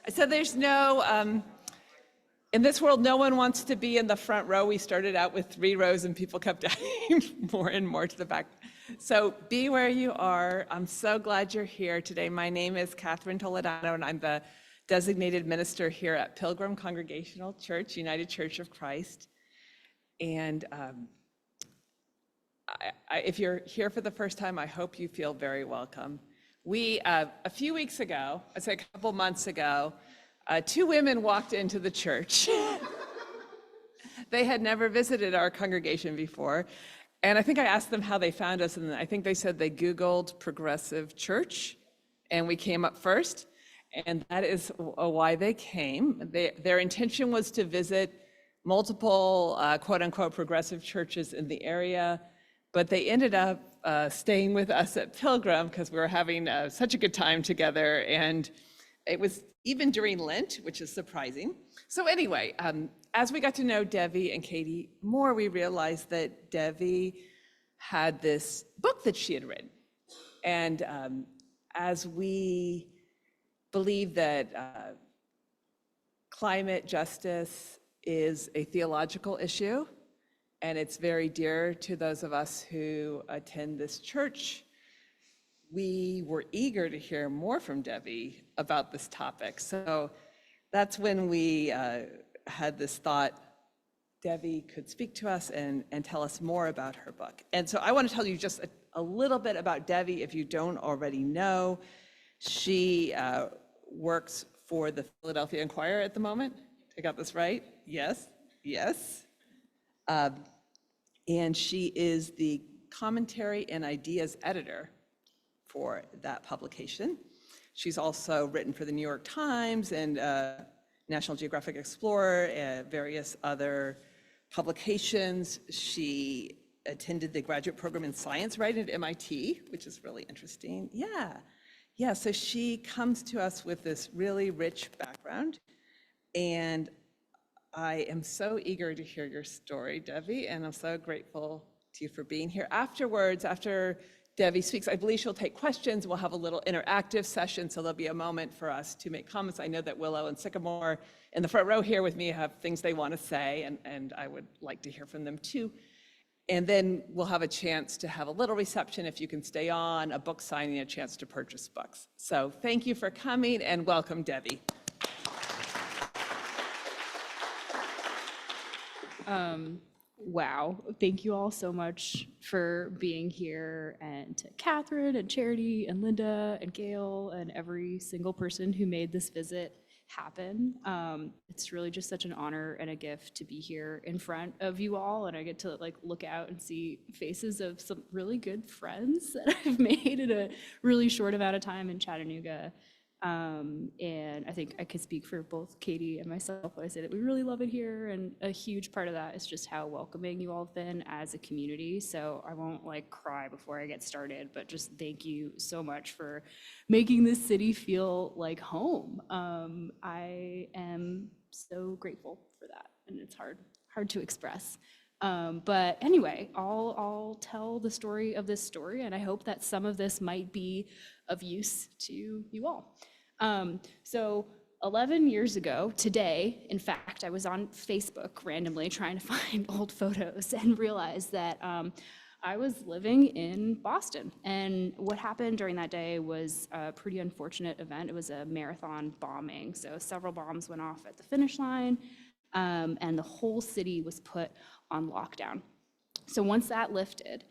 So there's in this world, no one wants to be in the front row. We started out with 3 rows and people kept adding more and more to the back. So be where you are. I'm so glad you're here today. My name is Catherine Toledano, and I'm the designated minister here at Pilgrim Congregational Church, United Church of Christ. And if you're here for the first time, I hope you feel very welcome. We, a few weeks ago, I'd say a couple months ago, 2 women walked into the church. They had never visited our congregation before. And I think I asked them how they found us, and I think they said they Googled Progressive Church, and we came up first. And that is why they came. Their intention was to visit multiple quote-unquote progressive churches in the area, but they ended up staying with us at Pilgrim because we were having such a good time together, and it was even during Lent, which is surprising. So anyway, as we got to know Devi and Katie more, we realized that Devi had this book that she had written. And as we believe that climate justice is a theological issue, and it's very dear to those of us who attend this church, we were eager to hear more from Devi about this topic. So that's when we had this thought Devi could speak to us and tell us more about her book. And so I want to tell you just a little bit about Devi if you don't already know. She works for the Philadelphia Inquirer at the moment. I got this right? Yes, yes. And she is the commentary and ideas editor for that publication. She's also written for the New York Times and National Geographic Explorer and various other publications. She attended the graduate program in science writing at MIT, which is really interesting. Yeah, so she comes to us with this really rich background, and I am so eager to hear your story, Devi, and I'm so grateful to you for being here. Afterwards, after Devi speaks, I believe she'll take questions. We'll have a little interactive session, so there'll be a moment for us to make comments. I know that Willow and Sycamore in the front row here with me have things they want to say, and I would like to hear from them too. And then we'll have a chance to have a little reception if you can stay on, a book signing, a chance to purchase books. So thank you for coming, and welcome, Devi. Wow, thank you all so much for being here, and to Catherine and Charity and Linda and Gail and every single person who made this visit happen. It's really just such an honor and a gift to be here in front of you all, and I get to look out and see faces of some really good friends that I've made in a really short amount of time in Chattanooga. And I think I could speak for both Katie and myself when I say that we really love it here, and a huge part of that is just how welcoming you all have been as a community. So I won't cry before I get started, but just thank you so much for making this city feel like home. I am so grateful for that, and it's hard to express. But anyway, I'll tell the story of this story, and I hope that some of this might be of use to you all. So 11 years ago today, in fact, I was on Facebook randomly trying to find old photos and realized that I was living in Boston. And what happened during that day was a pretty unfortunate event. It was a marathon bombing. So several bombs went off at the finish line, and the whole city was put on lockdown. So once that lifted,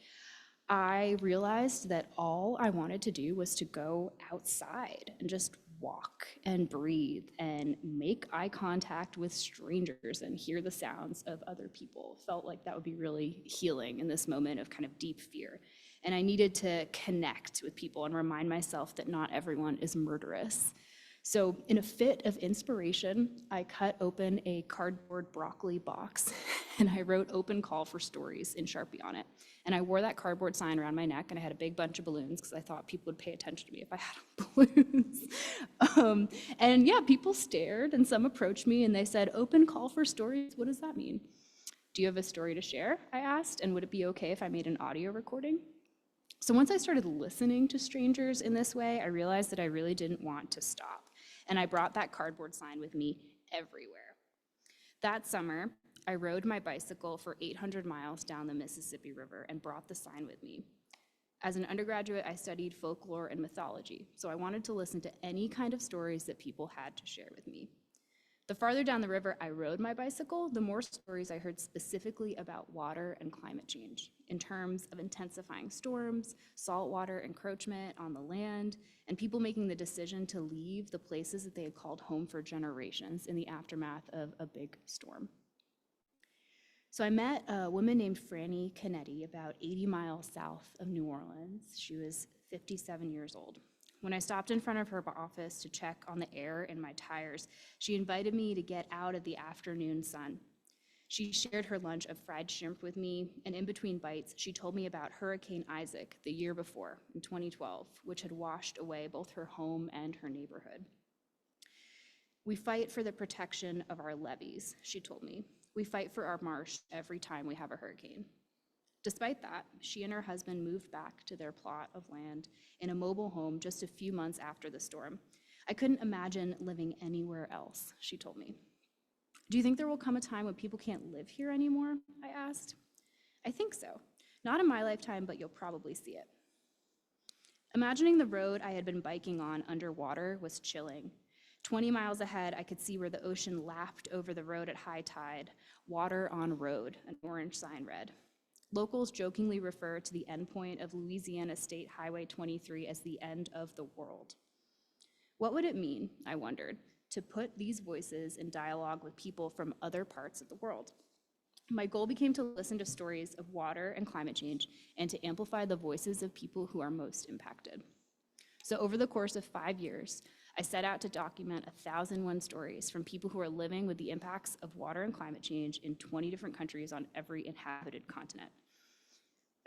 I realized that all I wanted to do was to go outside and just walk and breathe and make eye contact with strangers and hear the sounds of other people. Felt like that would be really healing in this moment of kind of deep fear. And I needed to connect with people and remind myself that not everyone is murderous. So in a fit of inspiration, I cut open a cardboard broccoli box and I wrote "open call for stories" in Sharpie on it. And I wore that cardboard sign around my neck, and I had a big bunch of balloons because I thought people would pay attention to me if I had balloons. And yeah, people stared, and some approached me and they said, "Open call for stories, what does that mean?" "Do you have a story to share?" I asked, "and would it be okay if I made an audio recording?" So once I started listening to strangers in this way, I realized that I really didn't want to stop. and I brought that cardboard sign with me everywhere. That summer, I rode my bicycle for 800 miles down the Mississippi River and brought the sign with me. As an undergraduate, I studied folklore and mythology, so I wanted to listen to any kind of stories that people had to share with me. The farther down the river I rode my bicycle, the more stories I heard specifically about water and climate change in terms of intensifying storms, saltwater encroachment on the land, and people making the decision to leave the places that they had called home for generations in the aftermath of a big storm. So I met a woman named Franny Canetti about 80 miles south of New Orleans. She was 57 years old. When I stopped in front of her office to check on the air in my tires, she invited me to get out of the afternoon sun. She shared her lunch of fried shrimp with me, and in between bites, she told me about Hurricane Isaac the year before, in 2012, which had washed away both her home and her neighborhood. We fight for the protection of our levees, she told me. We fight for our marsh every time we have a hurricane. Despite that, she and her husband moved back to their plot of land in a mobile home just a few months after the storm. I couldn't imagine living anywhere else, she told me. Do you think there will come a time when people can't live here anymore? I asked. I think so. Not in my lifetime, but you'll probably see it. Imagining the road I had been biking on underwater was chilling. 20 miles ahead, I could see where the ocean lapped over the road at high tide. Water on road, an orange sign read. Locals jokingly refer to the endpoint of Louisiana State Highway 23 as the end of the world. What would it mean, I wondered, to put these voices in dialogue with people from other parts of the world? My goal became to listen to stories of water and climate change and to amplify the voices of people who are most impacted. So over the course of 5 years, I set out to document 1,001 stories from people who are living with the impacts of water and climate change in 20 different countries on every inhabited continent.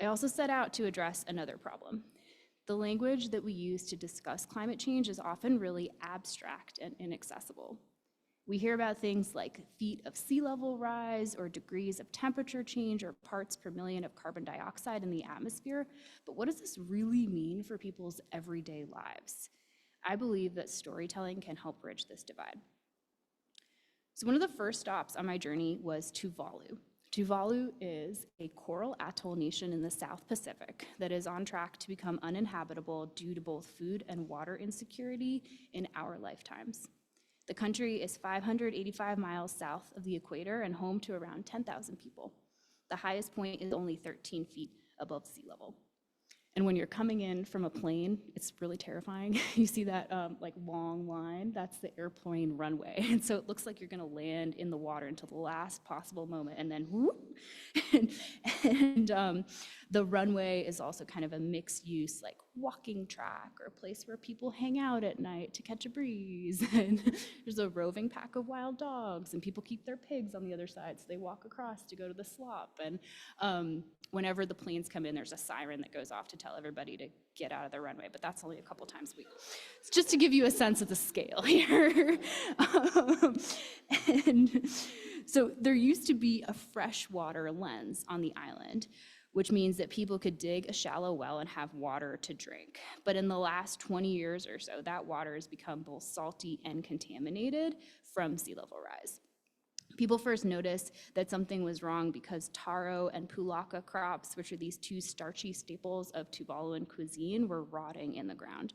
I also set out to address another problem. The language that we use to discuss climate change is often really abstract and inaccessible. We hear about things like feet of sea level rise or degrees of temperature change or parts per million of carbon dioxide in the atmosphere, but what does this really mean for people's everyday lives? I believe that storytelling can help bridge this divide. So one of the first stops on my journey was Tuvalu. Tuvalu is a coral atoll nation in the South Pacific that is on track to become uninhabitable due to both food and water insecurity in our lifetimes. The country is 585 miles south of the equator and home to around 10,000 people. The highest point is only 13 feet above sea level. And when you're coming in from a plane, it's really terrifying. You see that like long line, that's the airplane runway. And so it looks like you're gonna land in the water until the last possible moment and then whoop. And the runway is also kind of a mixed use, like walking track or a place where people hang out at night to catch a breeze. And there's a roving pack of wild dogs and people keep their pigs on the other side. So they walk across to go to the slop. And whenever the planes come in, there's a siren that goes off to tell everybody to get out of the runway, but that's only a couple times a week. It's just to give you a sense of the scale here. And so there used to be a freshwater lens on the island, which means that people could dig a shallow well and have water to drink. But in the last 20 years or so, that water has become both salty and contaminated from sea level rise. People first noticed that something was wrong because taro and pulaka crops, which are these two starchy staples of Tuvaluan cuisine, were rotting in the ground.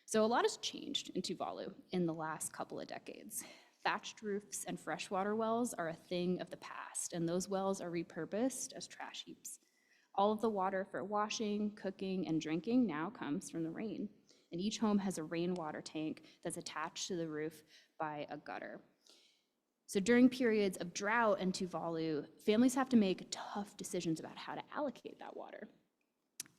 So a lot has changed in Tuvalu in the last couple of decades. Thatched roofs and freshwater wells are a thing of the past, and those wells are repurposed as trash heaps. All of the water for washing, cooking, and drinking now comes from the rain, and each home has a rainwater tank that's attached to the roof by a gutter. So during periods of drought in Tuvalu, families have to make tough decisions about how to allocate that water.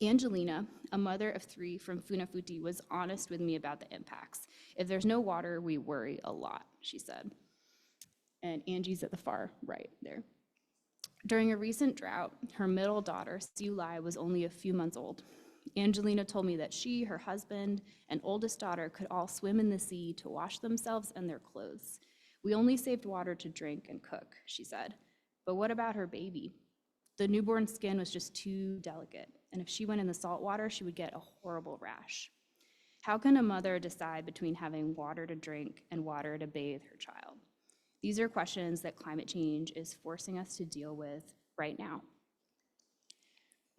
Angelina, a mother of 3 from Funafuti, was honest with me about the impacts. If there's no water, we worry a lot, she said. And Angie's at the far right there. During a recent drought, her middle daughter, Siulai, was only a few months old. Angelina told me that she, her husband, and oldest daughter could all swim in the sea to wash themselves and their clothes. We only saved water to drink and cook, she said. But what about her baby? The newborn skin was just too delicate, and if she went in the salt water, she would get a horrible rash. How can a mother decide between having water to drink and water to bathe her child? These are questions that climate change is forcing us to deal with right now.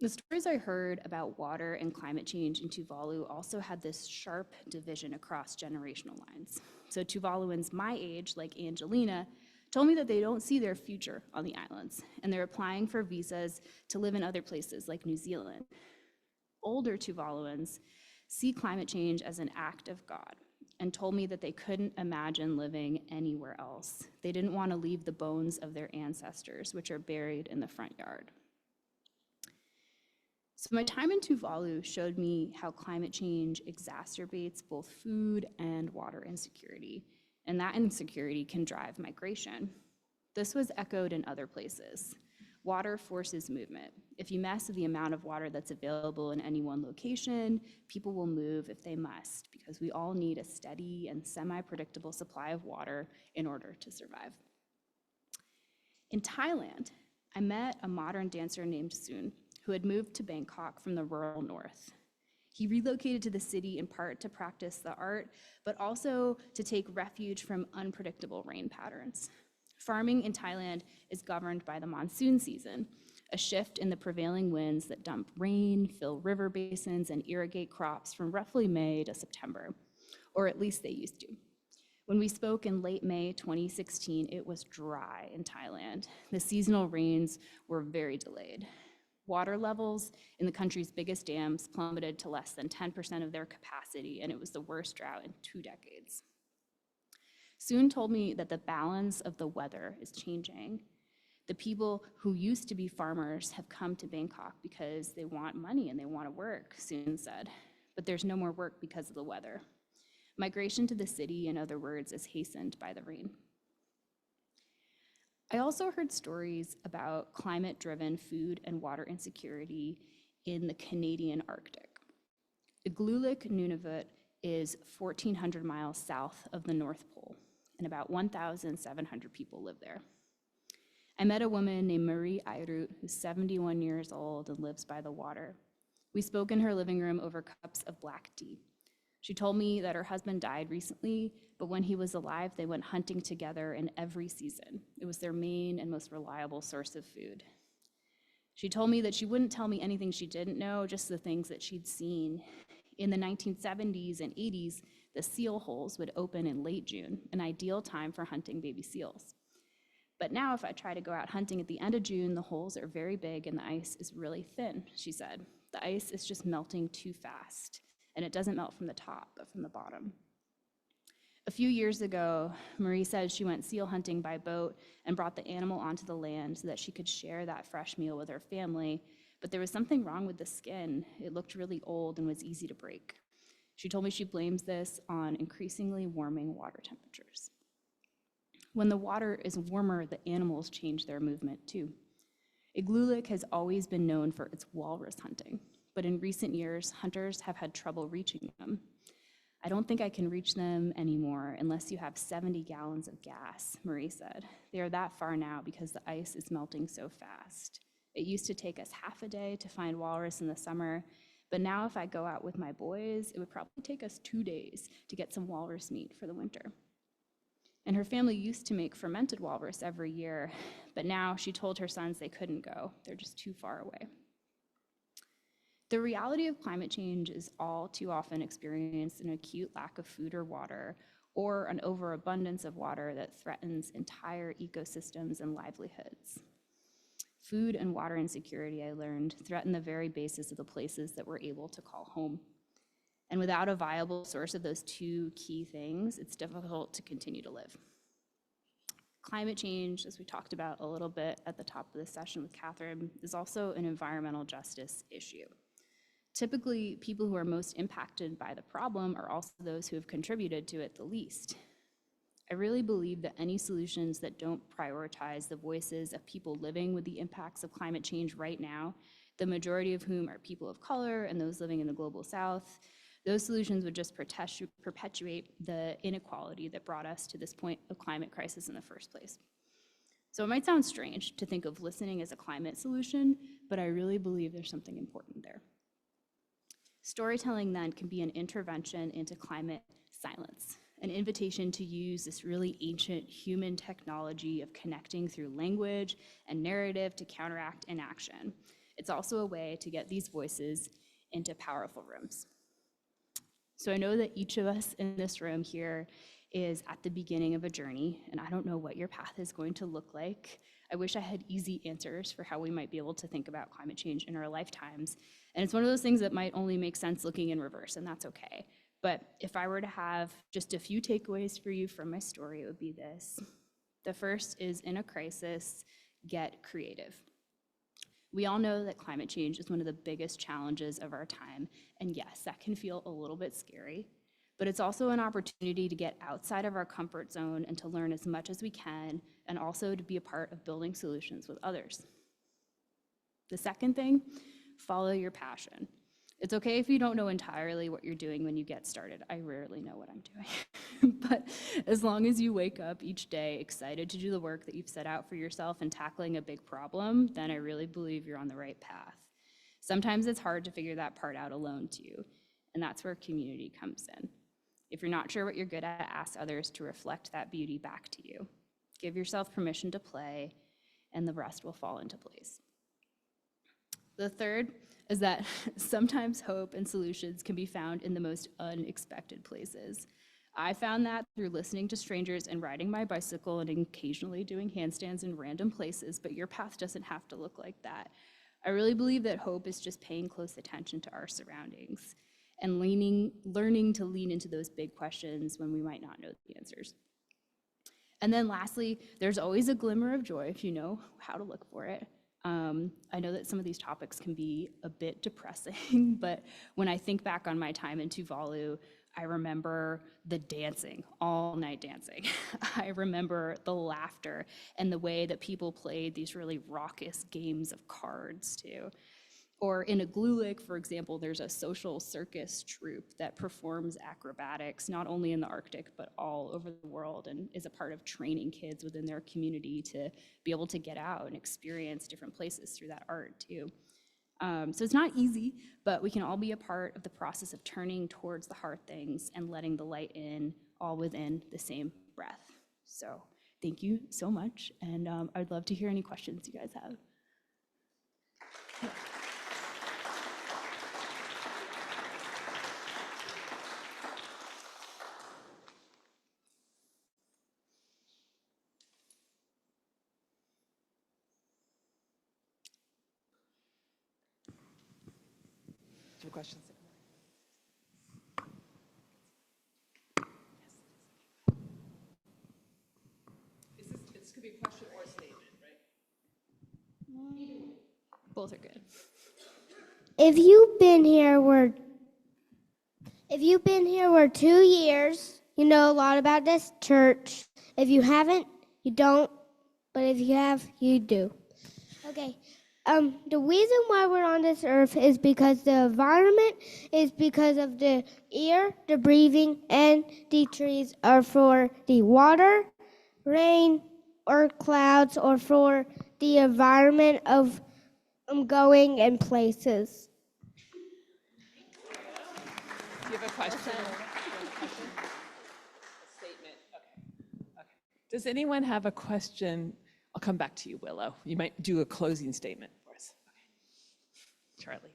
The stories I heard about water and climate change in Tuvalu also had this sharp division across generational lines. So Tuvaluans my age, like Angelina, told me that they don't see their future on the islands, and they're applying for visas to live in other places like New Zealand. Older Tuvaluans see climate change as an act of God and told me that they couldn't imagine living anywhere else. They didn't want to leave the bones of their ancestors, which are buried in the front yard. So my time in Tuvalu showed me how climate change exacerbates both food and water insecurity, and that insecurity can drive migration. This was echoed in other places. Water forces movement. If you mess with the amount of water that's available in any one location, people will move if they must, because we all need a steady and semi-predictable supply of water in order to survive. In Thailand, I met a modern dancer named Soon, who had moved to Bangkok from the rural north. He relocated to the city in part to practice the art, but also to take refuge from unpredictable rain patterns. Farming in Thailand is governed by the monsoon season, a shift in the prevailing winds that dump rain, fill river basins, and irrigate crops from roughly May to September, or at least they used to. When we spoke in late May 2016, it was dry in Thailand. The seasonal rains were very delayed. Water levels in the country's biggest dams plummeted to less than 10% of their capacity, and it was the worst drought in 2 decades. Soon told me that the balance of the weather is changing. The people who used to be farmers have come to Bangkok because they want money and they want to work, Soon said, but there's no more work because of the weather. Migration to the city, in other words, is hastened by the rain. I also heard stories about climate-driven food and water insecurity in the Canadian Arctic. Igloolik, Nunavut is 1,400 miles south of the North Pole, and about 1,700 people live there. I met a woman named Marie Airut, who's 71 years old and lives by the water. We spoke in her living room over cups of black tea. She told me that her husband died recently, but when he was alive, they went hunting together in every season. It was their main and most reliable source of food. She told me that she wouldn't tell me anything she didn't know, just the things that she'd seen. In the 1970s and 80s, the seal holes would open in late June, an ideal time for hunting baby seals. But now if I try to go out hunting at the end of June, the holes are very big and the ice is really thin, she said. The ice is just melting too fast. And it doesn't melt from the top, but from the bottom. A few years ago, Marie said she went seal hunting by boat and brought the animal onto the land so that she could share that fresh meal with her family, but there was something wrong with the skin. It looked really old and was easy to break. She told me she blames this on increasingly warming water temperatures. When the water is warmer, the animals change their movement too. Igloolik has always been known for its walrus hunting, but in recent years, hunters have had trouble reaching them. I don't think I can reach them anymore unless you have 70 gallons of gas, Marie said. They are that far now because the ice is melting so fast. It used to take us half a day to find walrus in the summer, but now if I go out with my boys, it would probably take us 2 days to get some walrus meat for the winter. And her family used to make fermented walrus every year, but now she told her sons they couldn't go. They're just too far away. The reality of climate change is all too often experienced an acute lack of food or water, or an overabundance of water that threatens entire ecosystems and livelihoods. Food and water insecurity, I learned, threaten the very basis of the places that we're able to call home. And without a viable source of those 2 key things, it's difficult to continue to live. Climate change, as we talked about a little bit at the top of this session with Catherine, is also an environmental justice issue. Typically, people who are most impacted by the problem are also those who have contributed to it the least. I really believe that any solutions that don't prioritize the voices of people living with the impacts of climate change right now, the majority of whom are people of color and those living in the global south, those solutions would just perpetuate the inequality that brought us to this point of climate crisis in the first place. So it might sound strange to think of listening as a climate solution, but I really believe there's something important there. Storytelling then can be an intervention into climate silence, an invitation to use this really ancient human technology of connecting through language and narrative to counteract inaction. It's also a way to get these voices into powerful rooms. So I know that each of us in this room here is at the beginning of a journey, and I don't know what your path is going to look like. I wish I had easy answers for how we might be able to think about climate change in our lifetimes. And it's one of those things that might only make sense looking in reverse, and that's okay. But if I were to have just a few takeaways for you from my story, it would be this. The first is, in a crisis, get creative. We all know that climate change is one of the biggest challenges of our time, and yes, that can feel a little bit scary, but it's also an opportunity to get outside of our comfort zone and to learn as much as we can, and also to be a part of building solutions with others. The second thing, follow your passion. It's okay if you don't know entirely what you're doing when you get started. I rarely know what I'm doing. But as long as you wake up each day excited to do the work that you've set out for yourself and tackling a big problem, then I really believe you're on the right path. Sometimes it's hard to figure that part out alone too, and that's where community comes in. If you're not sure what you're good at, ask others to reflect that beauty back to you. Give yourself permission to play, and the rest will fall into place. The third is that sometimes hope and solutions can be found in the most unexpected places. I found that through listening to strangers and riding my bicycle and occasionally doing handstands in random places, but your path doesn't have to look like that. I really believe that hope is just paying close attention to our surroundings and learning to lean into those big questions when we might not know the answers. And then lastly, there's always a glimmer of joy if you know how to look for it. I know that some of these topics can be a bit depressing, but when I think back on my time in Tuvalu, I remember the dancing, all night dancing. I remember the laughter and the way that people played these really raucous games of cards too. Or in Aglulik, for example, there's a social circus troupe that performs acrobatics, not only in the Arctic, but all over the world, and is a part of training kids within their community to be able to get out and experience different places through that art too. So it's not easy, but we can all be a part of the process of turning towards the hard things and letting the light in, all within the same breath. So thank you so much, and I'd love to hear any questions you guys have. Do you have questions? This could be a question or a statement, right? Both are good. If you've been here, we're 2 years. You know a lot about this church. If you haven't, you don't. But if you have, you do. Okay. The reason why we're on this earth is because the environment is because of the air, the breathing, and the trees are for the water, rain, or clouds, or for the environment of going and places. Do you have a question? A statement. Okay. Does anyone have a question? I'll come back to you, Willow. You might do a closing statement for us. Okay. Charlie.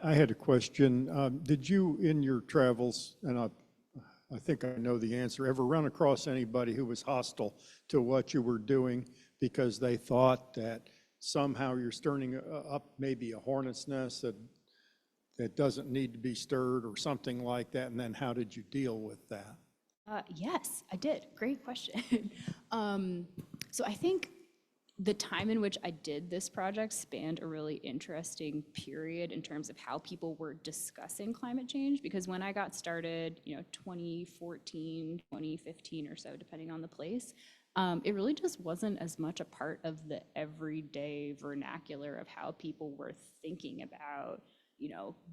I had a question. Did you, in your travels, and I think I know the answer, ever run across anybody who was hostile to what you were doing because they thought that somehow you're stirring up maybe a hornet's nest that doesn't need to be stirred or something like that? And then how did you deal with that? Yes, I did. Great question. So I think the time in which I did this project spanned a really interesting period in terms of how people were discussing climate change, because when I got started, 2014, 2015 or so, depending on the place, it really just wasn't as much a part of the everyday vernacular of how people were thinking about,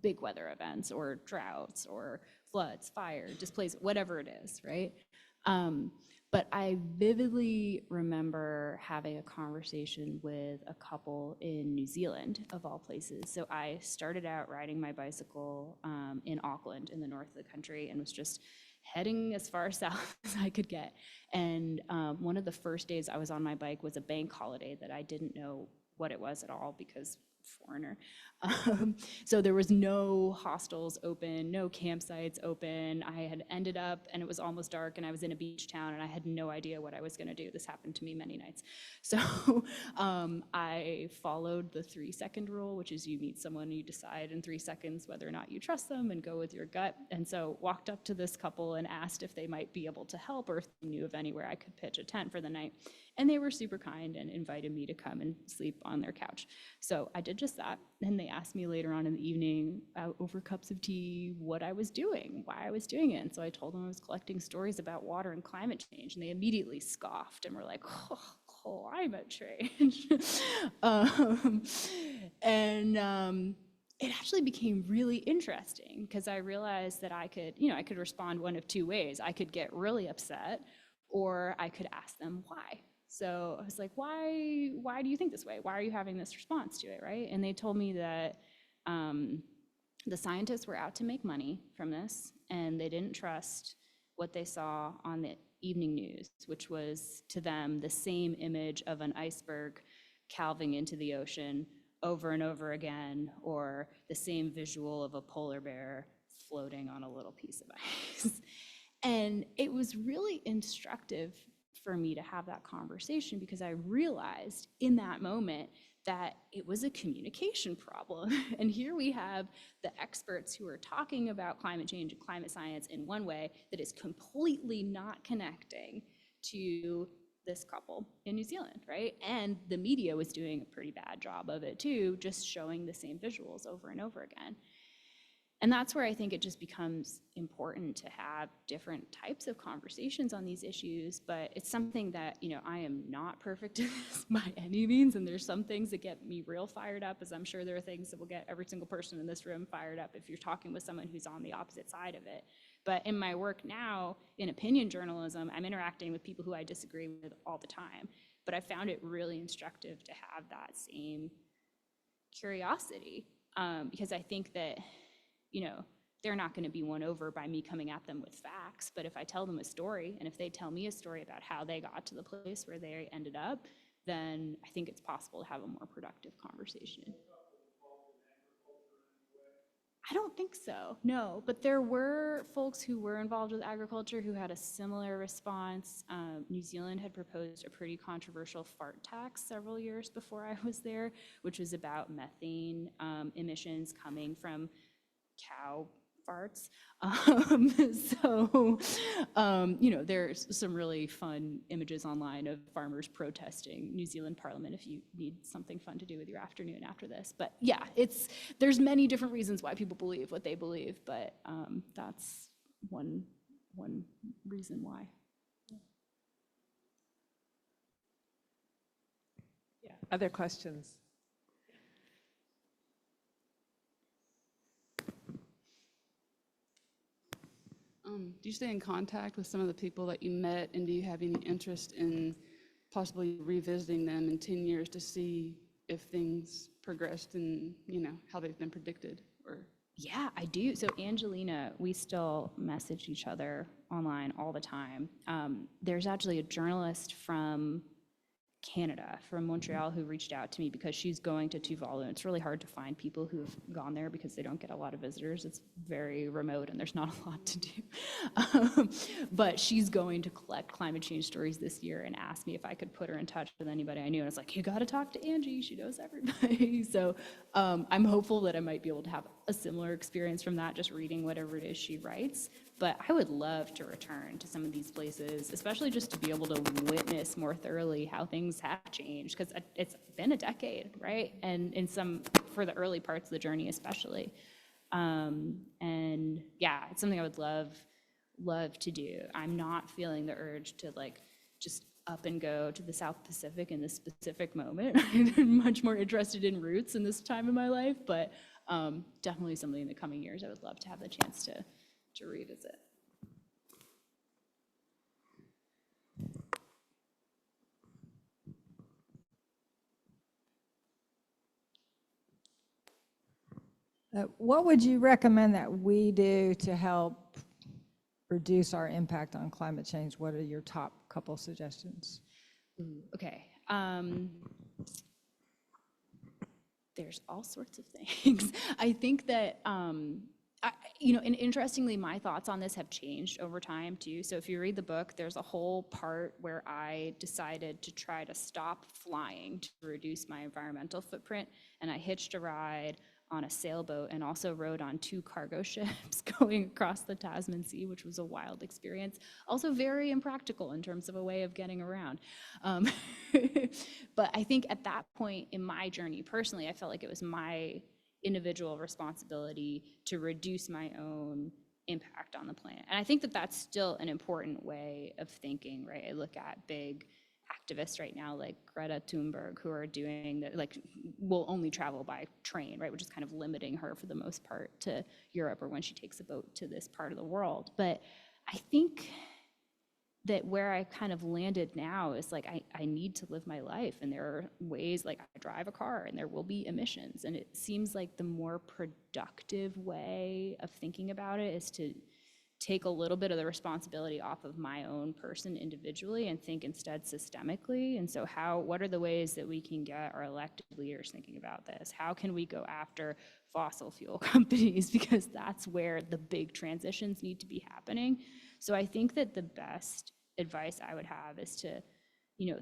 big weather events or droughts or floods, fire, displays, whatever it is, right? But I vividly remember having a conversation with a couple in New Zealand, of all places. So I started out riding my bicycle in Auckland, in the north of the country, and was just heading as far south as I could get. And one of the first days I was on my bike was a bank holiday that I didn't know what it was at all because foreigner. So there was no hostels open, no campsites open. I had ended up, and it was almost dark, and I was in a beach town, and I had no idea what I was going to do. This happened to me many nights. So I followed the 3-second rule, which is you meet someone, you decide in 3 seconds whether or not you trust them and go with your gut. And so walked up to this couple and asked if they might be able to help or if they knew of anywhere I could pitch a tent for the night. And they were super kind and invited me to come and sleep on their couch. So I did just that. And they asked me later on in the evening, over cups of tea, what I was doing, why I was doing it. And so I told them I was collecting stories about water and climate change. And they immediately scoffed and were like, oh, climate change. It actually became really interesting because I realized that I could respond one of two ways. I could get really upset, or I could ask them why. So I was like, why do you think this way? Why are you having this response to it, right? And they told me that the scientists were out to make money from this, and they didn't trust what they saw on the evening news, which was to them the same image of an iceberg calving into the ocean over and over again, or the same visual of a polar bear floating on a little piece of ice. And it was really instructive for me to have that conversation because I realized in that moment that it was a communication problem. And here we have the experts who are talking about climate change and climate science in one way that is completely not connecting to this couple in New Zealand, right? And the media was doing a pretty bad job of it too, just showing the same visuals over and over again. And that's where I think it just becomes important to have different types of conversations on these issues, but it's something that, I am not perfect at this by any means, and there's some things that get me real fired up, as I'm sure there are things that will get every single person in this room fired up if you're talking with someone who's on the opposite side of it. But in my work now, in opinion journalism, I'm interacting with people who I disagree with all the time, but I found it really instructive to have that same curiosity, because I think that they're not going to be won over by me coming at them with facts. But if I tell them a story, and if they tell me a story about how they got to the place where they ended up, then I think it's possible to have a more productive conversation. I don't think so, no. But there were folks who were involved with agriculture who had a similar response. New Zealand had proposed a pretty controversial fart tax several years before I was there, which was about methane emissions coming from cow farts. There's some really fun images online of farmers protesting New Zealand Parliament if you need something fun to do with your afternoon after this. But yeah, there's many different reasons why people believe what they believe, but that's one reason why. Yeah. Other questions? Do you stay in contact with some of the people that you met, and do you have any interest in possibly revisiting them in 10 years to see if things progressed and, how they've been predicted? Or Yeah, I do. So Angelina, we still message each other online all the time. There's actually a journalist from Canada, from Montreal, who reached out to me because she's going to Tuvalu. It's really hard to find people who've gone there because they don't get a lot of visitors. It's very remote and there's not a lot to do. But she's going to collect climate change stories this year and asked me if I could put her in touch with anybody I knew. And I was like, you got to talk to Angie. She knows everybody. So I'm hopeful that I might be able to have a similar experience from that, just reading whatever it is she writes. But I would love to return to some of these places, especially just to be able to witness more thoroughly how things have changed, because it's been a decade, right? And for the early parts of the journey especially. And yeah, it's something I would love to do. I'm not feeling the urge to just up and go to the South Pacific in this specific moment. I'm much more interested in roots in this time of my life, but definitely something in the coming years I would love to have the chance to revisit. What would you recommend that we do to help reduce our impact on climate change? What are your top couple suggestions? Ooh, okay. There's all sorts of things. I think that, and interestingly, my thoughts on this have changed over time too. So if you read the book, there's a whole part where I decided to try to stop flying to reduce my environmental footprint. And I hitched a ride on a sailboat and also rode on 2 cargo ships going across the Tasman Sea, which was a wild experience. Also very impractical in terms of a way of getting around. But I think at that point in my journey, personally, I felt like it was my individual responsibility to reduce my own impact on the planet. And I think that that's still an important way of thinking, right? I look at big activists right now like Greta Thunberg who are doing that, like will only travel by train, right? Which is kind of limiting her for the most part to Europe or when she takes a boat to this part of the world. But I think that where I kind of landed now is like, I need to live my life. And there are ways, like I drive a car and there will be emissions. And it seems like the more productive way of thinking about it is to take a little bit of the responsibility off of my own person individually and think instead systemically. And so what are the ways that we can get our elected leaders thinking about this? How can we go after fossil fuel companies? Because that's where the big transitions need to be happening. So I think that the best advice I would have is to,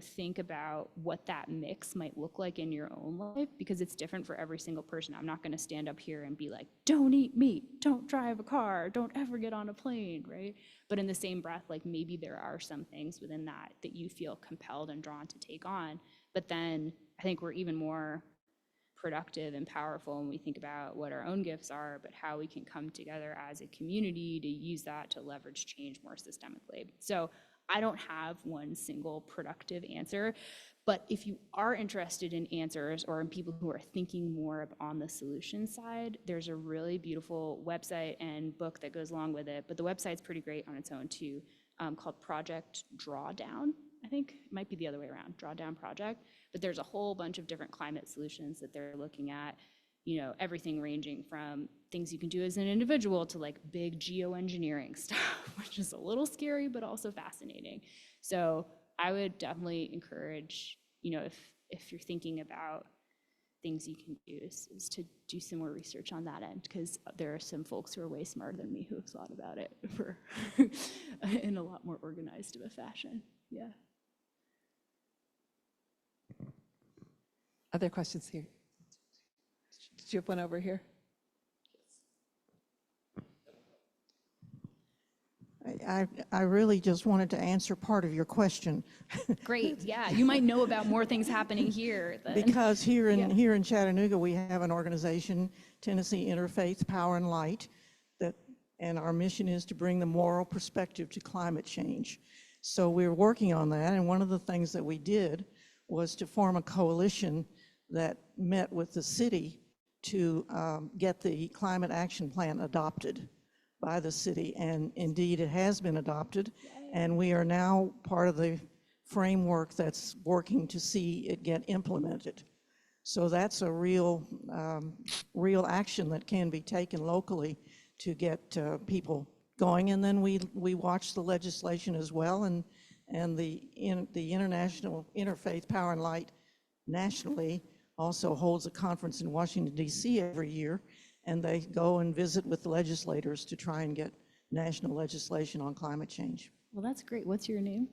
think about what that mix might look like in your own life, because it's different for every single person. I'm not going to stand up here and be like, don't eat meat, don't drive a car, don't ever get on a plane, right? But in the same breath, like maybe there are some things within that you feel compelled and drawn to take on. But then I think we're even more productive and powerful when we think about what our own gifts are, but how we can come together as a community to use that to leverage change more systemically. So I don't have one single productive answer, but if you are interested in answers or in people who are thinking more on the solution side, there's a really beautiful website and book that goes along with it, but the website's pretty great on its own too, called Project Drawdown. I think it might be the other way around, Drawdown Project, but there's a whole bunch of different climate solutions that they're looking at, everything ranging from things you can do as an individual to like big geoengineering stuff, which is a little scary, but also fascinating. So I would definitely encourage, if you're thinking about things you can do is to do some more research on that end, because there are some folks who are way smarter than me who have thought about it in a lot more organized of a fashion. Yeah. Other questions here? Did you have one over here? I really just wanted to answer part of your question. Great, yeah. You might know about more things happening here than. Because here in Chattanooga, we have an organization, Tennessee Interfaith Power and Light, and our mission is to bring the moral perspective to climate change. So we're working on that, and one of the things that we did was to form a coalition that met with the city to get the climate action plan adopted by the city, and indeed it has been adopted. And we are now part of the framework that's working to see it get implemented. So that's a real action that can be taken locally to get people going. And then we watch the legislation as well, and the International Interfaith Power and Light nationally also holds a conference in Washington, D.C. every year, and they go and visit with the legislators to try and get national legislation on climate change. Well, that's great. What's your name?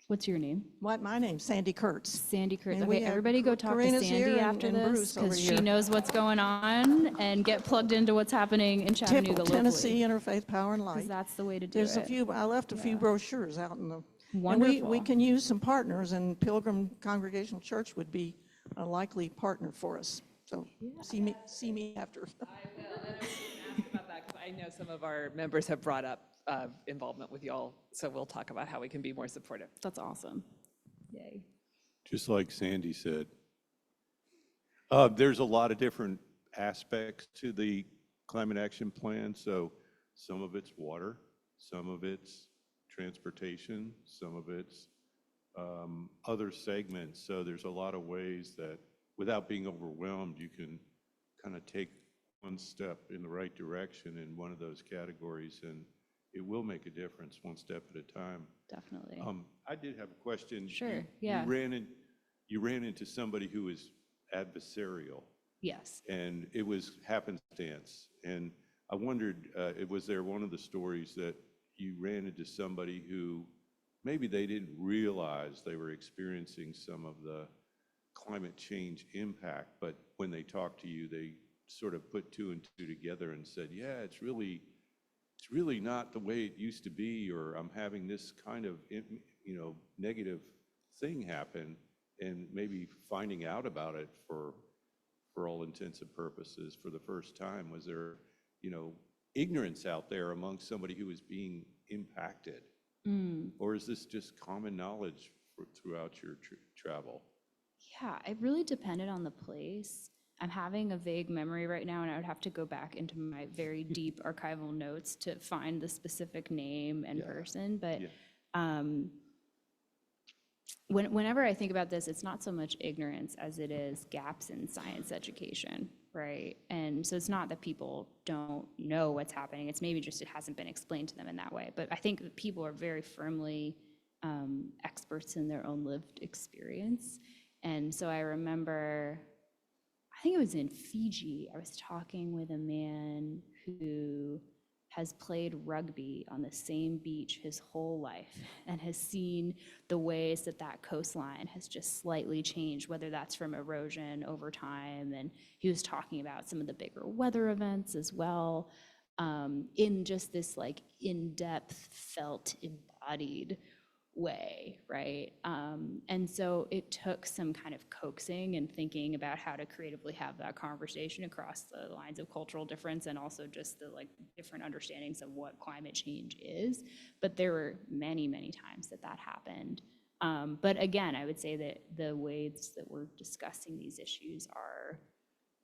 What's your name? My name's Sandy Kurtz. Sandy Kurtz. And we Okay, have everybody go talk Karina's to here Sandy and- after and this, Bruce over because she here. knows what's going on, and get plugged into what's happening in Chattanooga locally. Tennessee Interfaith Power and Light. Because that's the way to do There's it. I left a few brochures out in the. Wonderful. And we can use some partners, and Pilgrim Congregational Church would be a likely partner for us. So see me after. I will, and I was going to ask about that because I know some of our members have brought up involvement with y'all, so we'll talk about how we can be more supportive. That's awesome. Yay. Just like Sandy said, there's a lot of different aspects to the climate action plan. So some of it's water, some of it's transportation, some of it's other segments. So there's a lot of ways that without being overwhelmed, you can kind of take one step in the right direction in one of those categories, and it will make a difference one step at a time. Definitely. I did have a question. Sure, yeah. You ran into somebody who was adversarial, Yes. and it was happenstance. And I wondered, was there one of the stories that you ran into somebody who maybe they didn't realize they were experiencing some of the climate change impact, but when they talked to you, they sort of put two and two together and said, yeah, it's really not the way it used to be, or I'm having this kind of, negative thing happen, and maybe finding out about it for all intents and purposes for the first time. Was there, ignorance out there among somebody who was being impacted? Or is this just common knowledge throughout your travel? Yeah, it really depended on the place. I'm having a vague memory right now, and I would have to go back into my very deep archival notes to find the specific name and person. But whenever I think about this, it's not so much ignorance as it is gaps in science education, right? And so it's not that people don't know what's happening. It's maybe just it hasn't been explained to them in that way. But I think that people are very firmly experts in their own lived experience. And so I remember, I think it was in Fiji, I was talking with a man who has played rugby on the same beach his whole life and has seen the ways that that coastline has just slightly changed, whether that's from erosion over time. And he was talking about some of the bigger weather events as well, in just this like in-depth, felt, embodied way, right? And so it took some kind of coaxing and thinking about how to creatively have that conversation across the lines of cultural difference and also just the like different understandings of what climate change is. But there were many, many times that happened. But again, I would say that the ways that we're discussing these issues are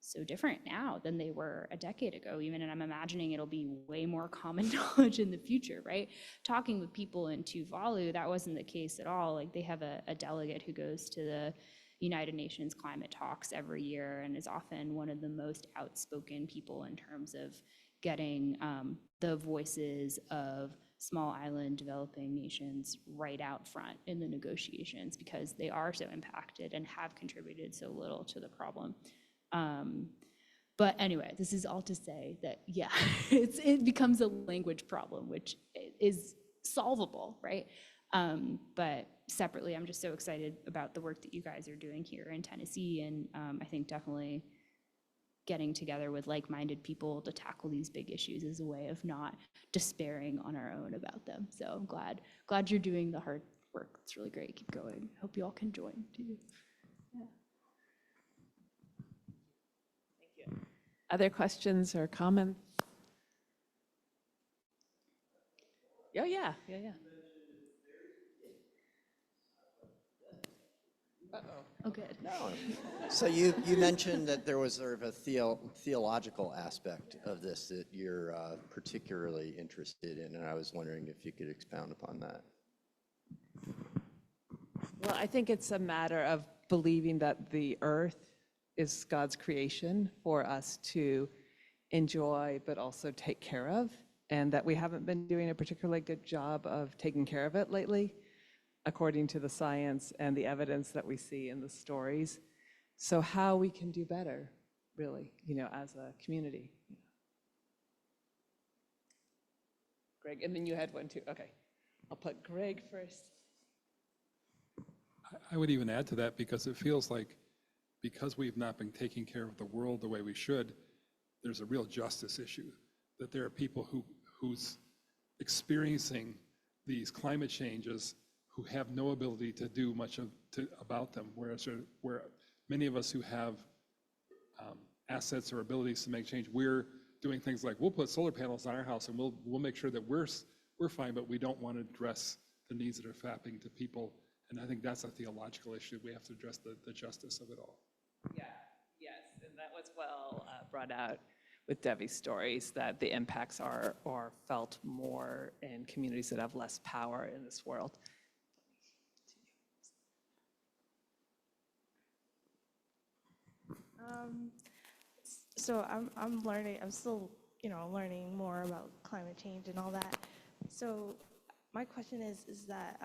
so different now than they were a decade ago even, and I'm imagining it'll be way more common knowledge in the future, right? Talking with people in Tuvalu, that wasn't the case at all. Like they have a delegate who goes to the United Nations climate talks every year and is often one of the most outspoken people in terms of getting the voices of small island developing nations right out front in the negotiations because they are so impacted and have contributed so little to the problem. But anyway, this is all to say that, yeah, it becomes a language problem, which is solvable, right? But separately, I'm just so excited about the work that you guys are doing here in Tennessee. And I think definitely getting together with like-minded people to tackle these big issues is a way of not despairing on our own about them. So I'm glad you're doing the hard work. It's really great. Keep going. Hope you all can join too. Yeah. Other questions or comments? Oh, yeah. Oh, good. So you mentioned that there was sort of a theological aspect of this that you're particularly interested in, and I was wondering if you could expound upon that. Well, I think it's a matter of believing that the earth is God's creation for us to enjoy, but also take care of, and that we haven't been doing a particularly good job of taking care of it lately, according to the science and the evidence that we see in the stories. So how we can do better, really, as a community. Greg, and then you had one too. Okay, I'll put Greg first. I would even add to that because it feels like because we've not been taking care of the world the way we should, there's a real justice issue, that there are people who's experiencing these climate changes who have no ability to do much about them, whereas where many of us who have assets or abilities to make change, we're doing things like we'll put solar panels on our house and we'll make sure that we're fine, but we don't want to address the needs that are happening to people. And I think that's a theological issue. We have to address the justice of it all. Yeah, yes, and that was well brought out with Devi's stories, that the impacts are felt more in communities that have less power in this world. So I'm learning. I'm still, learning more about climate change and all that. So my question is that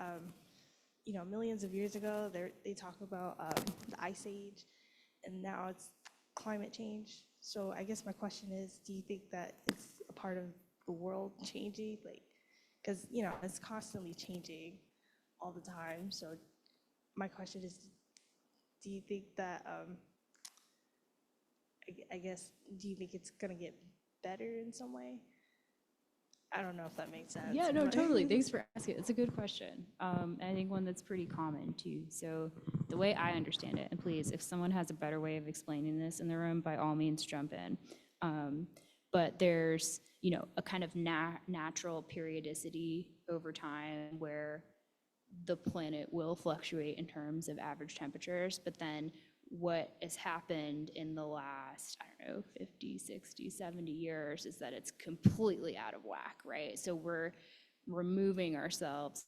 millions of years ago, they talk about the ice age, and now it's climate change. So I guess my question is, do you think that it's a part of the world changing? Like, because it's constantly changing all the time. So my question is, do you think that I guess, do you think it's gonna get better in some way? I don't know if that makes sense. Yeah, no, but- totally. Thanks for asking. It's a good question. And I think one that's pretty common too. So the way I understand it, and please, if someone has a better way of explaining this in the room, by all means, jump in. But there's, a kind of natural periodicity over time where the planet will fluctuate in terms of average temperatures, but then what has happened in the last, 50, 60, 70 years is that it's completely out of whack, right? So we're removing ourselves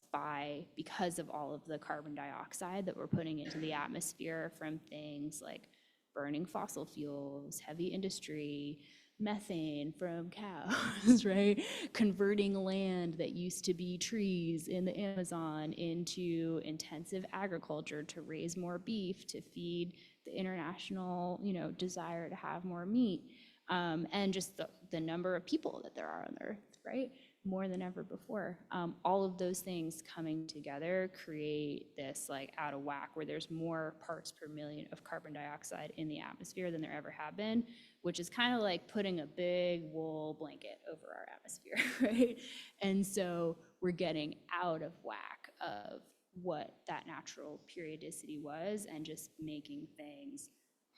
because of all of the carbon dioxide that we're putting into the atmosphere from things like burning fossil fuels, heavy industry, methane from cows, right? Converting land that used to be trees in the Amazon into intensive agriculture to raise more beef, to feed the international, desire to have more meat, and just the number of people that there are on the earth, right? More than ever before. All of those things coming together create this like out of whack where there's more parts per million of carbon dioxide in the atmosphere than there ever have been, which is kind of like putting a big wool blanket over our atmosphere, right? And so we're getting out of whack of what that natural periodicity was and just making things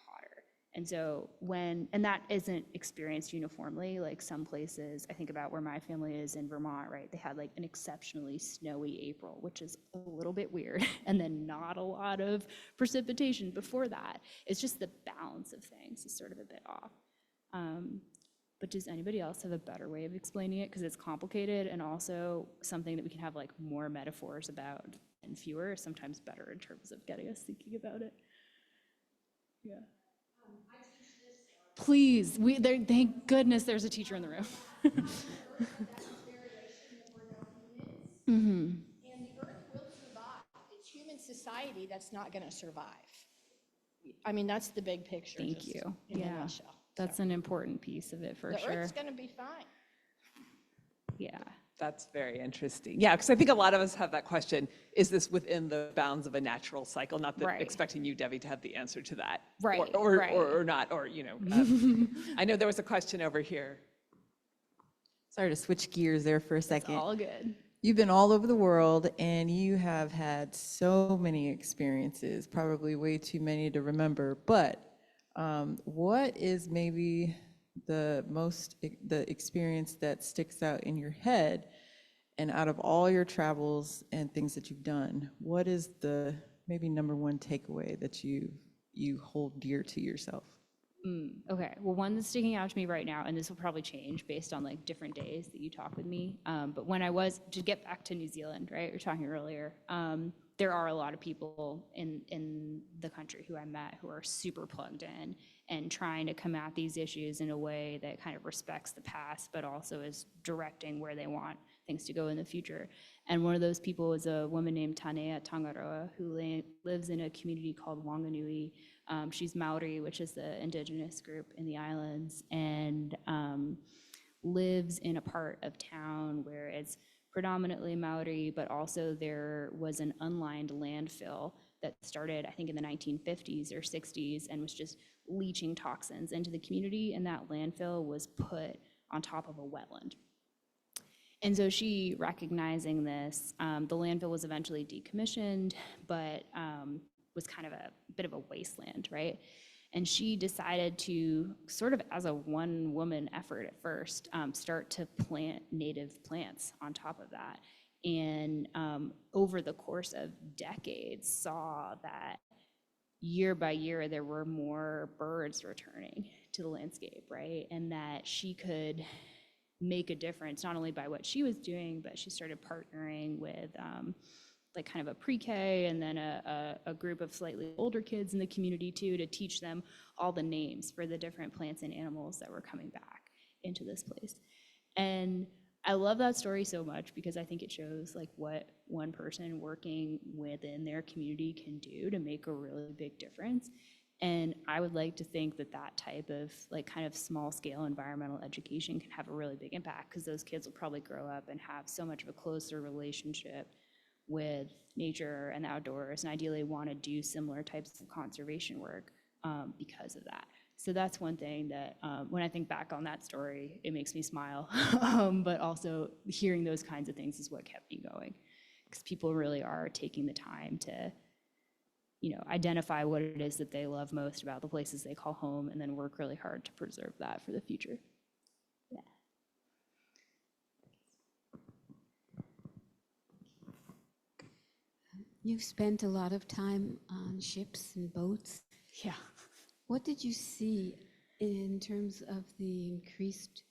hotter. And so and that isn't experienced uniformly, like some places, I think about where my family is in Vermont, right? They had like an exceptionally snowy April, which is a little bit weird, and then not a lot of precipitation before that. It's just the balance of things is sort of a bit off. But does anybody else have a better way of explaining it? Because it's complicated and also something that we can have like more metaphors about and fewer, sometimes better in terms of getting us thinking about it. Yeah. Please, thank goodness there's a teacher in the room. And the earth will survive. It's human society that's not going to survive. I mean, that's the big picture. Thank just you. In a Yeah, nutshell. that's an important piece of it for The sure. earth's going to be fine. Yeah. That's very interesting. Yeah, because I think a lot of us have that question, is this within the bounds of a natural cycle? Not that Right. expecting you, Devi, to have the answer to that. Right, Or not, or, I know there was a question over here. Sorry to switch gears there for a second. All good. You've been all over the world and you have had so many experiences, probably way too many to remember, but what is maybe the experience that sticks out in your head, and out of all your travels and things that you've done, what is the maybe number one takeaway that you hold dear to yourself? Okay, well, one that's sticking out to me right now, and this will probably change based on like different days that you talk with me, but when I was, to get back to New Zealand, right, we were talking earlier, there are a lot of people in the country who I met who are super plugged in and trying to come at these issues in a way that kind of respects the past, but also is directing where they want things to go in the future. And one of those people is a woman named Tanea Tangaroa, who lives in a community called Wanganui. She's Maori, which is the indigenous group in the islands, and lives in a part of town where it's predominantly Maori, but also there was an unlined landfill that started, I think, in the 1950s or 60s and was just leaching toxins into the community, and that landfill was put on top of a wetland. And so she, recognizing this, the landfill was eventually decommissioned, but was kind of a bit of a wasteland, right? And she decided to, sort of as a one-woman effort at first, start to plant native plants on top of that. And over the course of decades, saw that year by year there were more birds returning to the landscape, right? And that she could make a difference, not only by what she was doing, but she started partnering with like kind of a pre-K and then a group of slightly older kids in the community too, to teach them all the names for the different plants and animals that were coming back into this place. And I love that story so much because I think it shows like what one person working within their community can do to make a really big difference. And I would like to think that that type of like kind of small scale environmental education can have a really big impact, because those kids will probably grow up and have so much of a closer relationship with nature and the outdoors, and ideally want to do similar types of conservation work because of that. So that's one thing that when I think back on that story, it makes me smile. But also hearing those kinds of things is what kept me going, because people really are taking the time to, you know, identify what it is that they love most about the places they call home, and then work really hard to preserve that for the future. Yeah. You've spent a lot of time on ships and boats. Yeah. What did you see in terms of the increased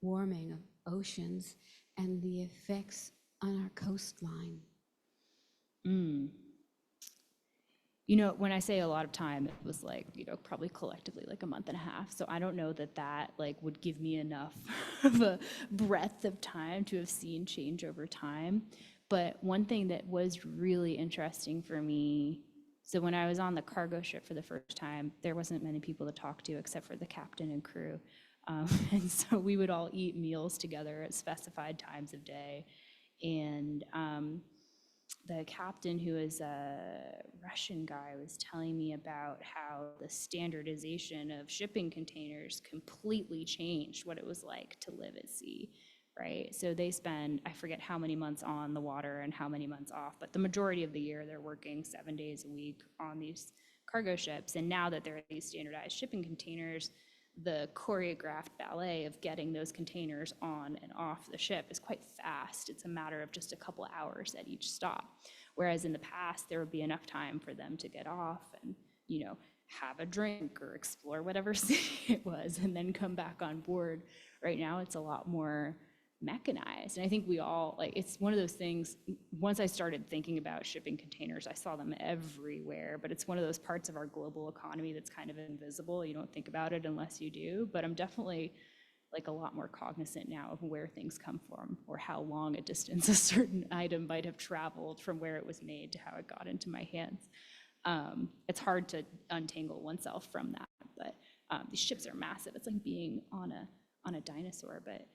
warming of oceans and the effects on our coastline? You know, when I say a lot of time, it was like, you know, probably collectively like a month and a half. So I don't know that that like would give me enough of a breadth of time to have seen change over time. But one thing that was really interesting for me, so when I was on the cargo ship for the first time, there wasn't many people to talk to except for the captain and crew. And so we would all eat meals together at specified times of day. And the captain, who is a Russian guy, was telling me about how the standardization of shipping containers completely changed what it was like to live at sea, right? So they spend, I forget how many months on the water and how many months off, but the majority of the year they're working 7 days a week on these cargo ships. And now that there are these standardized shipping containers, the choreographed ballet of getting those containers on and off the ship is quite fast. It's a matter of just a couple hours at each stop. Whereas in the past, there would be enough time for them to get off and, you know, have a drink or explore whatever city it was and then come back on board. Right now, it's a lot more mechanized. And I think we all, like, it's one of those things, once I started thinking about shipping containers, I saw them everywhere, but it's one of those parts of our global economy that's kind of invisible. You don't think about it unless you do, but I'm definitely like a lot more cognizant now of where things come from or how long a distance a certain item might have traveled from where it was made to how it got into my hands. It's hard to untangle oneself from that, but these ships are massive. It's like being on a dinosaur, but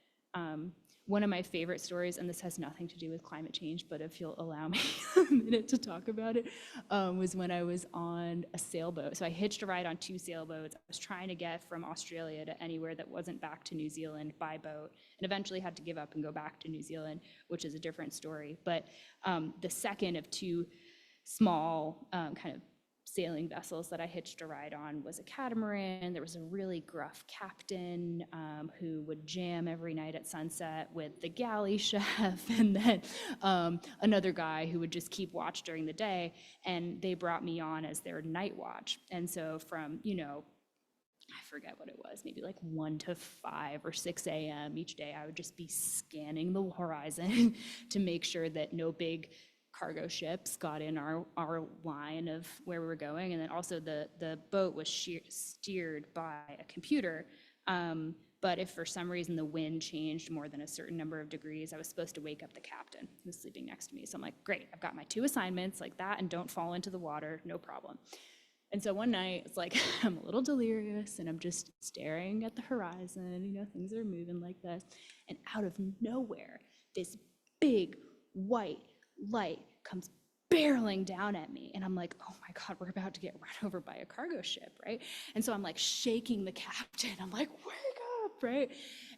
one of my favorite stories, and this has nothing to do with climate change, but if you'll allow me a minute to talk about it, was when I was on a sailboat. So I hitched a ride on 2 sailboats. I was trying to get from Australia to anywhere that wasn't back to New Zealand by boat, and eventually had to give up and go back to New Zealand, which is a different story. But the second of 2 small kind of sailing vessels that I hitched a ride on was a catamaran. There was a really gruff captain who would jam every night at sunset with the galley chef, and then another guy who would just keep watch during the day, and they brought me on as their night watch. And so from, you know, I forget what it was, maybe like 1 to 5 or 6 a.m. each day, I would just be scanning the horizon to make sure that no big cargo ships got in our line of where we were going. And then also the boat was steered by a computer. But if for some reason the wind changed more than a certain number of degrees, I was supposed to wake up the captain who was sleeping next to me. So I'm like, great, I've got my 2 assignments like that, and don't fall into the water, no problem. And so one night, it's like, I'm a little delirious and I'm just staring at the horizon, you know, things are moving like this. And out of nowhere, this big white light comes barreling down at me, and I'm like, oh my God, we're about to get run over by a cargo ship, right? And so I'm like shaking the captain. I'm like, wake up, right?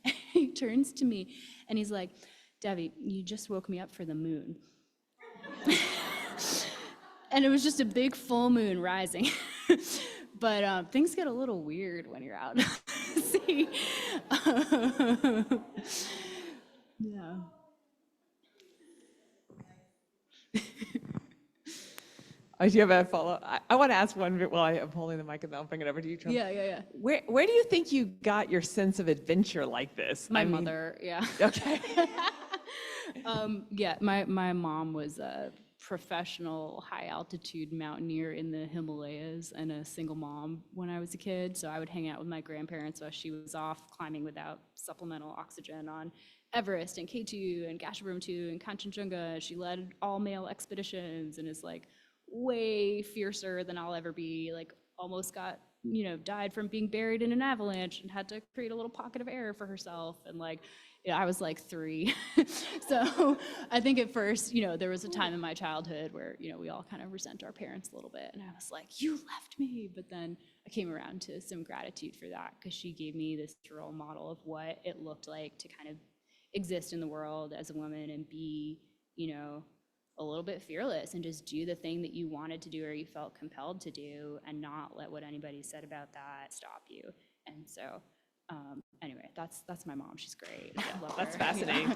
And he turns to me and he's like, Devi, you just woke me up for the moon. And it was just a big full moon rising. But things get a little weird when you're out at sea. Yeah. Do you have a follow-up? I want to ask one while I'm holding the mic, and then I'll bring it over to you, Trump. Yeah. Where do you think you got your sense of adventure like this? My mother, yeah. Okay. Yeah, my mom was professional high altitude mountaineer in the Himalayas and a single mom when I was a kid. So I would hang out with my grandparents while she was off climbing without supplemental oxygen on Everest and K2 and Gasherbrum 2 and Kanchenjunga. She led all male expeditions and is like way fiercer than I'll ever be. Like almost got, died from being buried in an avalanche and had to create a little pocket of air for herself. And like, I was like 3. So I think at first, there was a time in my childhood where, we all kind of resent our parents a little bit. And I was like, you left me. But then I came around to some gratitude for that because she gave me this role model of what it looked like to kind of exist in the world as a woman and be, a little bit fearless and just do the thing that you wanted to do or you felt compelled to do and not let what anybody said about that stop you. And so anyway, that's my mom. She's great. I love That's her. fascinating.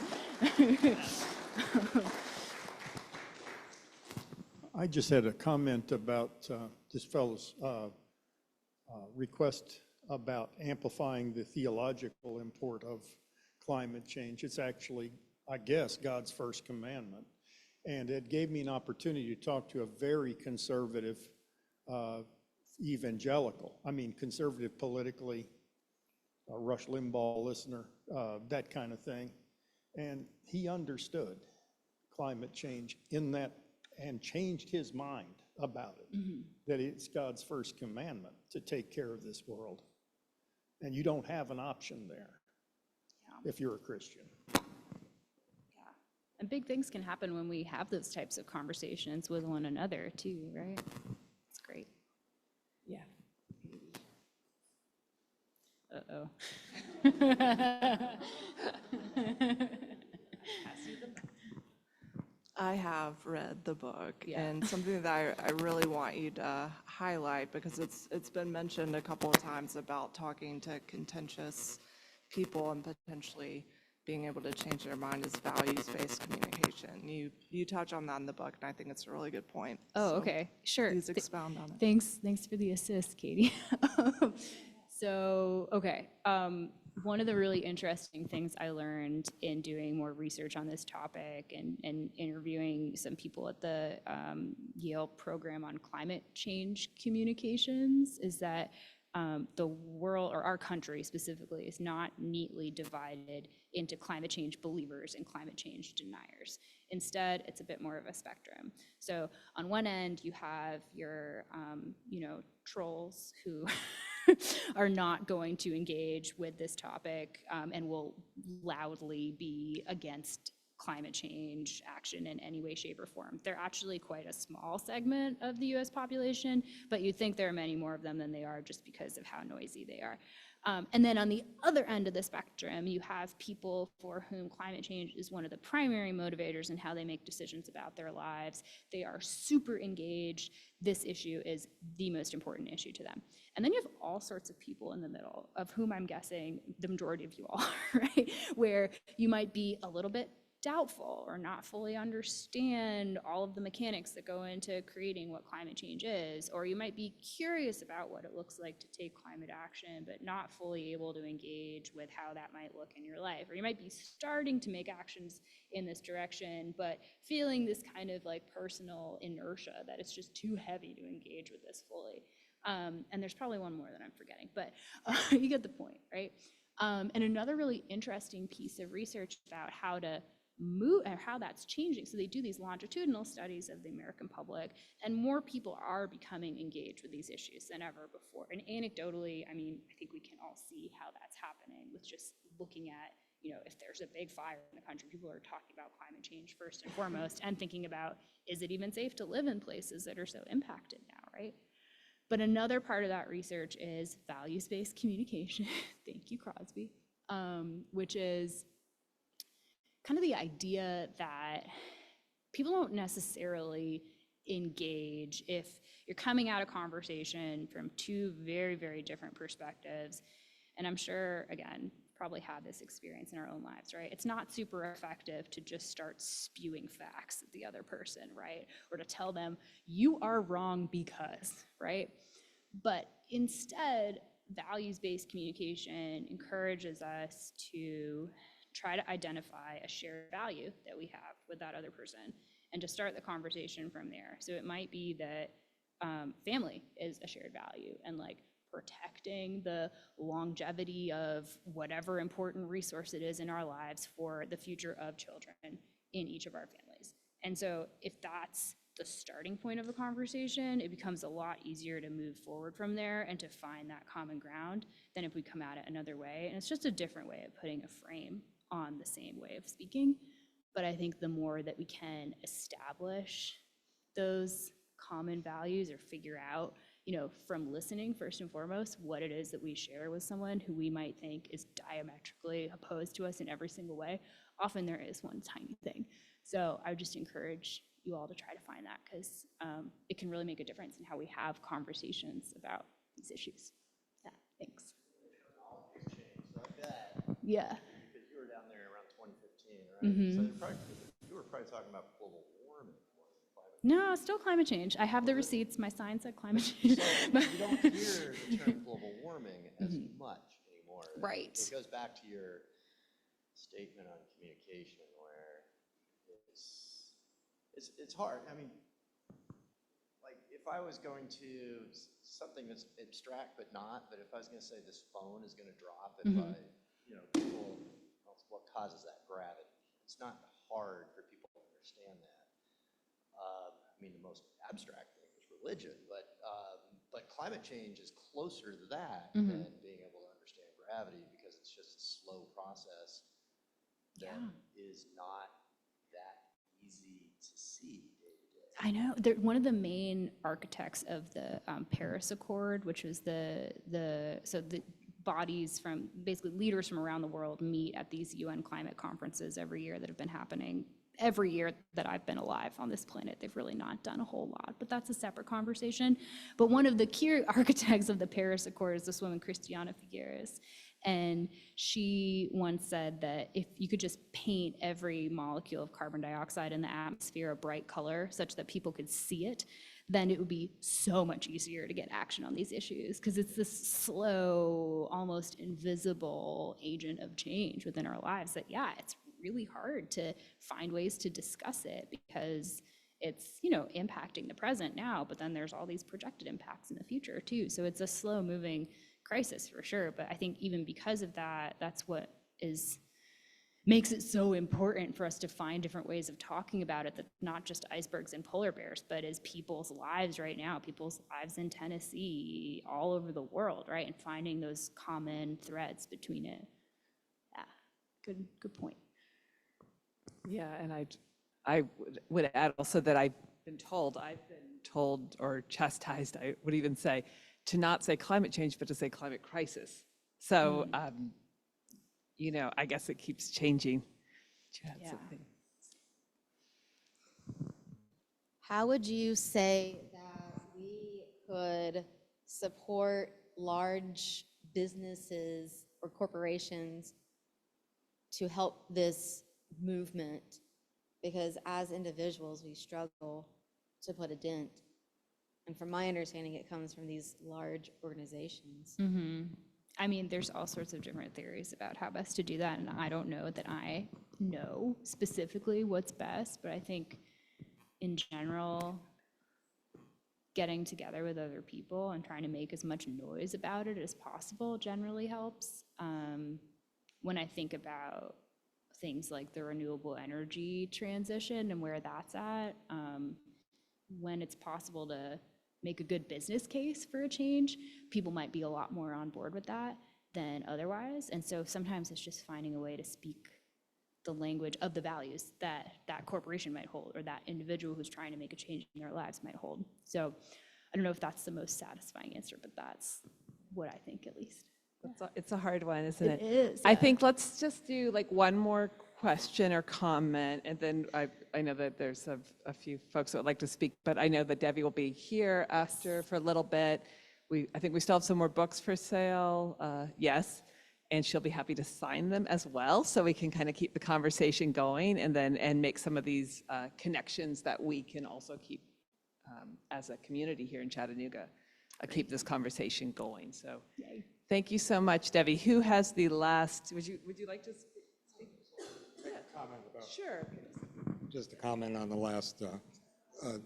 I just had a comment about this fellow's request about amplifying the theological import of climate change. It's actually, I guess, God's first commandment. And it gave me an opportunity to talk to a very conservative evangelical, conservative politically, a Rush Limbaugh listener, that kind of thing. And he understood climate change in that and changed his mind about it, that it's God's first commandment to take care of this world. And you don't have an option there if you're a Christian. And big things can happen when we have those types of conversations with one another too, right? It's great. Yeah. Uh-oh. I have read the book, Yeah. and something that I really want you to highlight, because it's been mentioned a couple of times about talking to contentious people and potentially being able to change their mind, is values-based communication. You touch on that in the book, and I think it's a really good point. Oh, So okay, sure. Please expound on it. Thanks for the assist, Katie. So, okay, one of the really interesting things I learned in doing more research on this topic and interviewing some people at the Yale program on climate change communications is that the world, or our country specifically, is not neatly divided into climate change believers and climate change deniers. Instead, it's a bit more of a spectrum. So on one end, you have your, trolls who are not going to engage with this topic and will loudly be against climate change action in any way, shape, or form. They're actually quite a small segment of the US population, but you think there are many more of them than they are just because of how noisy they are. And then on the other end of the spectrum, you have people for whom climate change is one of the primary motivators in how they make decisions about their lives. They are super engaged. This issue is the most important issue to them. And then you have all sorts of people in the middle, of whom I'm guessing the majority of you all, right? Where you might be a little bit doubtful or not fully understand all of the mechanics that go into creating what climate change is, or you might be curious about what it looks like to take climate action, but not fully able to engage with how that might look in your life. Or you might be starting to make actions in this direction, but feeling this kind of like personal inertia that it's just too heavy to engage with this fully. And there's probably one more that I'm forgetting, but you get the point, right? And another really interesting piece of research about how to move or how that's changing. So they do these longitudinal studies of the American public, and more people are becoming engaged with these issues than ever before. And anecdotally, I think we can all see how that's happening with just looking at, if there's a big fire in the country, people are talking about climate change first and foremost, and thinking about, is it even safe to live in places that are so impacted now, right? But another part of that research is values-based communication. Thank you, Crosby, which is kind of the idea that people don't necessarily engage if you're coming at a conversation from two very, very different perspectives. And I'm sure, again, probably had this experience in our own lives, right? It's not super effective to just start spewing facts at the other person, right? Or to tell them, you are wrong because, right? But instead, values-based communication encourages us to try to identify a shared value that we have with that other person and to start the conversation from there. So it might be that family is a shared value, and like protecting the longevity of whatever important resource it is in our lives for the future of children in each of our families. And so if that's the starting point of a conversation, it becomes a lot easier to move forward from there and to find that common ground than if we come at it another way. And it's just a different way of putting a frame on the same way of speaking. But I think the more that we can establish those common values or figure out, you know, from listening first and foremost, what it is that we share with someone who we might think is diametrically opposed to us in every single way, often there is one tiny thing. So I would just encourage you all to try to find that, because it can really make a difference in how we have conversations about these issues. Yeah, thanks. Yeah. Because you were down there around 2015, right? So you were probably talking about global warming more than climate change. No, still climate change. I have the receipts. My sign said climate change. So you don't hear the term global warming as much anymore. Right. It goes back to your statement on communication, where it's hard. I mean, like if I was going to something that's abstract but not, but if I was going to say this phone is going to drop, if I, you know, people, what causes that? Gravity. It's not hard for people to understand that. I mean, the most abstract thing is religion, but climate change is closer to that than being able to understand gravity, because it's just a slow process that is not that easy to see day to day. I know. One of the main architects of the Paris Accord, which was the bodies from, basically leaders from around the world meet at these UN climate conferences every year that have been happening every year that I've been alive on this planet. They've really not done a whole lot, but that's a separate conversation. But one of the key architects of the Paris Accord is this woman, Christiana Figueres. And she once said that if you could just paint every molecule of carbon dioxide in the atmosphere a bright color such that people could see it, then it would be so much easier to get action on these issues, because it's this slow, almost invisible agent of change within our lives that, yeah, it's really hard to find ways to discuss it, because it's, you know, impacting the present now, but then there's all these projected impacts in the future too. So it's a slow moving crisis for sure. But I think even because of that, that's what makes it so important for us to find different ways of talking about it, that not just icebergs and polar bears, but is people's lives right now, people's lives in Tennessee, all over the world, right? And finding those common threads between it. Yeah, good point. Yeah, and I would add also that I've been told or chastised, I would even say, to not say climate change, but to say climate crisis. So, you know, I guess it keeps changing. Yeah. How would you say that we could support large businesses or corporations to help this movement? Because as individuals, we struggle to put a dent. And from my understanding, it comes from these large organizations. I mean, there's all sorts of different theories about how best to do that, and I don't know that I know specifically what's best, but I think in general, getting together with other people and trying to make as much noise about it as possible generally helps. When I think about things like the renewable energy transition and where that's at, when it's possible to make a good business case for a change, people might be a lot more on board with that than otherwise. And so sometimes it's just finding a way to speak the language of the values that that corporation might hold, or that individual who's trying to make a change in their lives might hold. So I don't know if that's the most satisfying answer, but that's what I think, at least. It's a hard one, isn't it? It is. I think let's just do like one more question or comment, and then I know that there's a few folks that would like to speak, but I know that Devi will be here after for a little bit. I think we still have some more books for sale, yes, and she'll be happy to sign them as well, so we can kind of keep the conversation going, and make some of these connections that we can also keep as a community here in Chattanooga, keep this conversation going. So. Yay. Thank you so much, Devi. Who has the last? Would you like to speak? Comment about. Sure. just a comment on the last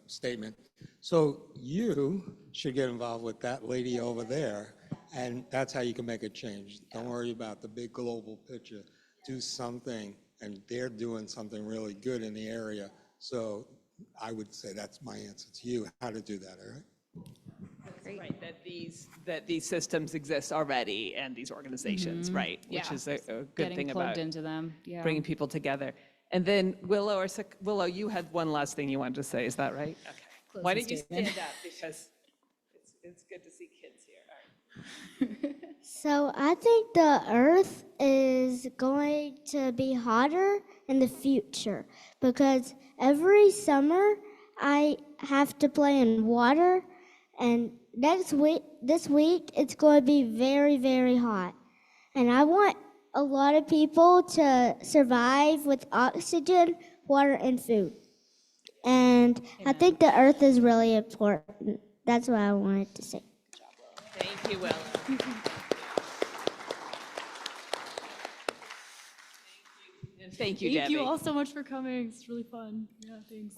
statement. So you should get involved with that lady over there, and that's how you can make a change. Don't worry about the big global picture. Do something, and they're doing something really good in the area. So I would say that's my answer to you, how to do that, all right? Right, that these systems exist already and these organizations, right? Which is a good Getting thing plugged about into them, yeah. bringing people together. And then Willow, you had one last thing you wanted to say, is that right? Okay. Why don't you stand up, because it's good to see kids here. All right. So I think the Earth is going to be hotter in the future because every summer I have to play in water, and this week, it's going to be very, very hot. And I want a lot of people to survive with oxygen, water, and food. And I think the Earth is really important. That's what I wanted to say. Thank you, Willow. And thank you, Debbie. Thank you all so much for coming. It's really fun. Yeah, thanks.